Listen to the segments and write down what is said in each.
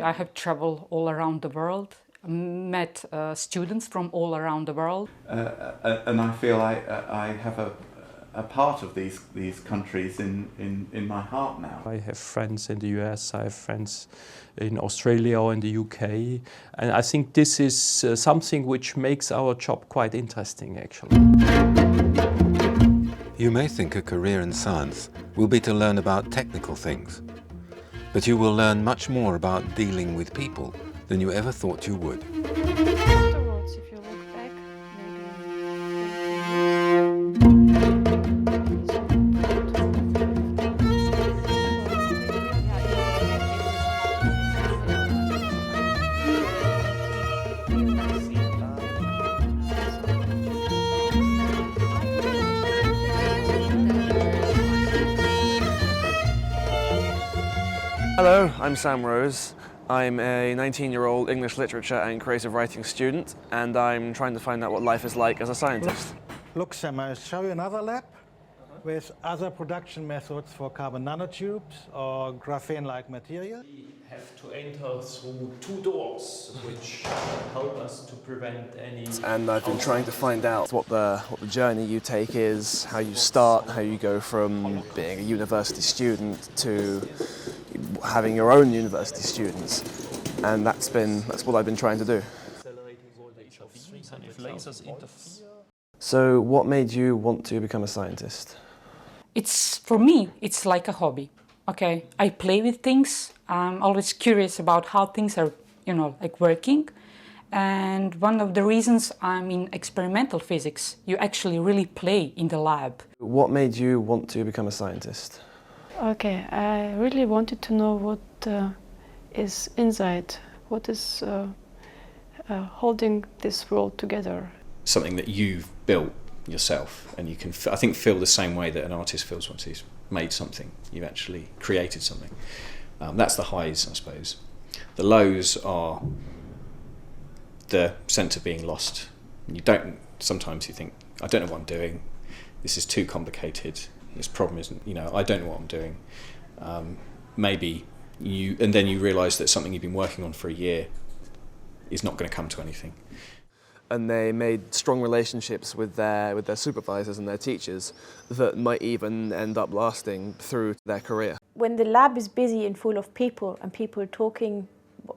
I have traveled all around the world, met students from all around the world. And I feel I have a part of these countries in my heart now. I have friends in the US, I have friends in Australia or in the UK, and I think this is something which makes our job quite interesting, actually. You may think a career in science will be to learn about technical things, but you will learn much more about dealing with people than you ever thought you would. Afterwards, if you look back, Hello, I'm Sam Rose. I'm a 19-year-old English literature and creative writing student, and I'm trying to find out what life is like as a scientist. Look, Sam, I'll show you another lab with other production methods for carbon nanotubes or graphene-like material. We have to enter through two doors, which help us to prevent any... And I've been trying to find out what the journey you take is, how you start, how you go from being a university student to having your own university students, and that's what I've been trying to do. So what made you want to become a scientist? For me, it's like a hobby. Okay, I play with things. I'm always curious about how things are, like working. And one of the reasons I'm in experimental physics, you actually really play in the lab. What made you want to become a scientist? Okay, I really wanted to know what is inside, what is holding this world together. Something that you've built yourself, and you can, I think, feel the same way that an artist feels once he's made something. You've actually created something. That's the highs, I suppose. The lows are the sense of being lost. Sometimes you think, I don't know what I'm doing, this is too complicated, this problem isn't, I don't know what I'm doing. And then you realise that something you've been working on for a year is not going to come to anything. And they made strong relationships with their supervisors and their teachers that might even end up lasting through their career. When the lab is busy and full of people, and people talking,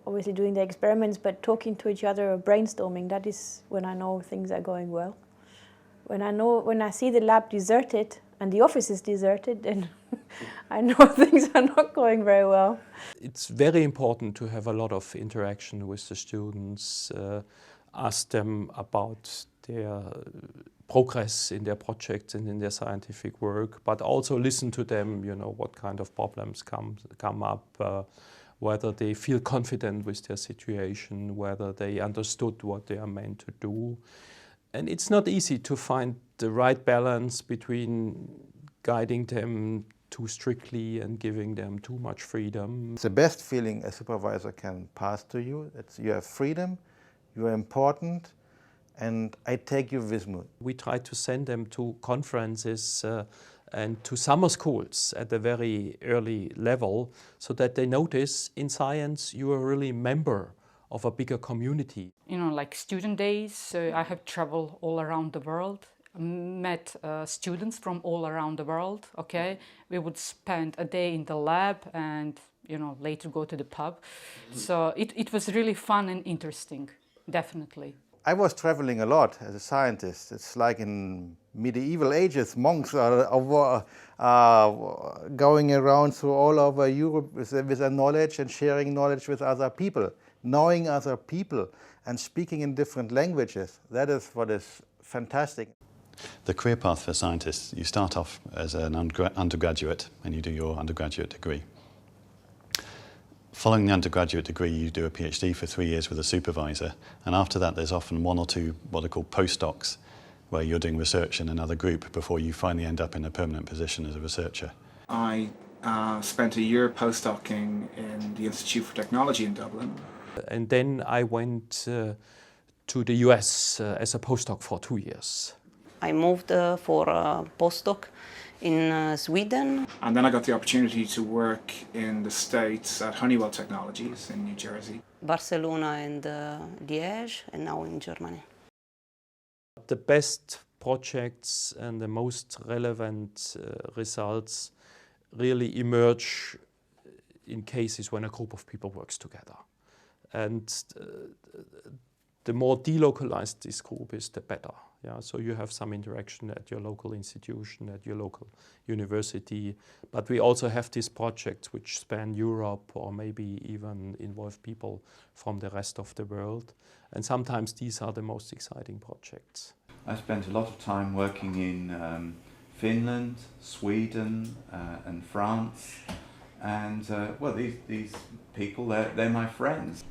obviously doing their experiments, but talking to each other or brainstorming, that is when I know things are going well. When I see the lab deserted and the office is deserted, then I know things are not going very well. It's very important to have a lot of interaction with the students, ask them about their progress in their projects and in their scientific work, but also listen to them, what kind of problems come up, whether they feel confident with their situation, whether they understood what they are meant to do. And it's not easy to find the right balance between guiding them too strictly and giving them too much freedom. The best feeling a supervisor can pass to you, you have freedom, you are important, and I take you with me. We try to send them to conferences and to summer schools at a very early level, so that they notice in science you are really a member of a bigger community. Like student days, so I have traveled all around the world, met students from all around the world, okay? We would spend a day in the lab and, later go to the pub. So it was really fun and interesting, definitely. I was traveling a lot as a scientist. It's like in medieval ages, monks are going around through all over Europe with their knowledge and sharing knowledge with other people, knowing other people and speaking in different languages. That is what is fantastic. The career path for scientists, you start off as an undergraduate and you do your undergraduate degree. Following the undergraduate degree, you do a PhD for 3 years with a supervisor, and after that there's often 1 or 2 what are called postdocs, where you're doing research in another group before you finally end up in a permanent position as a researcher. I spent a year postdocing in the Institute for Technology in Dublin. And then I went to the US as a postdoc for 2 years. I moved for a postdoc in Sweden. And then I got the opportunity to work in the States at Honeywell Technologies in New Jersey. Barcelona and Liège, and now in Germany. The best projects and the most relevant results really emerge in cases when a group of people works together. And the more delocalized this group is, the better. Yeah, so you have some interaction at your local institution, at your local university, but we also have these projects which span Europe or maybe even involve people from the rest of the world. And sometimes these are the most exciting projects. I spent a lot of time working in Finland, Sweden and France, and well, these people, they're my friends.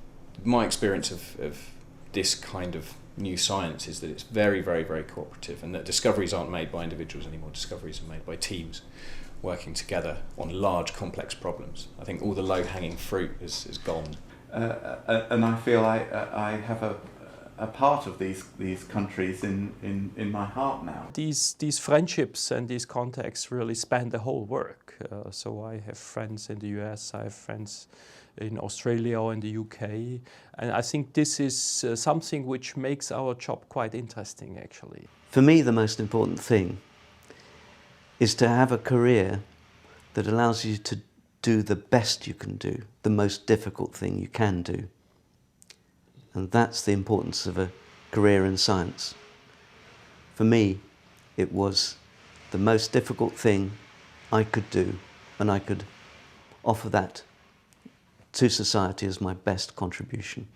My experience of this kind of new science is that it's very, very, very cooperative, and that discoveries aren't made by individuals anymore. Discoveries are made by teams working together on large, complex problems. I think all the low-hanging fruit is gone. And I feel I have a part of these countries in my heart now. These friendships and these contacts really span the whole work. So I have friends in the US, I have friends in Australia or in the UK, and I think this is something which makes our job quite interesting, actually. For me, the most important thing is to have a career that allows you to do the best you can do, the most difficult thing you can do. And that's the importance of a career in science. For me, it was the most difficult thing I could do, and I could offer that to society as my best contribution.